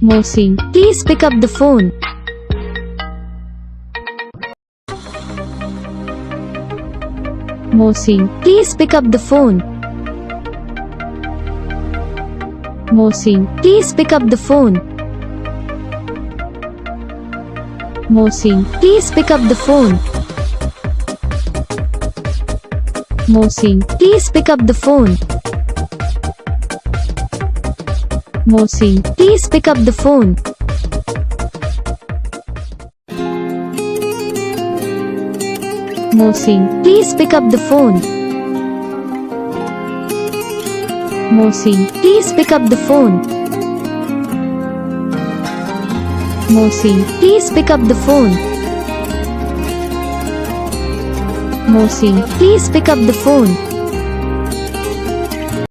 Mohsin, please pick up the phone. Mohsin, please pick up the phone. Mohsin, please pick up the phone. Mohsin, please pick up the phone. Mohsin, please pick up the phone. Mohsin, please pick up the phone. Mohsin, please pick up the phone. Mohsin, please pick up the phone. Mohsin, please pick up the phone. Mohsin, please pick up the phone.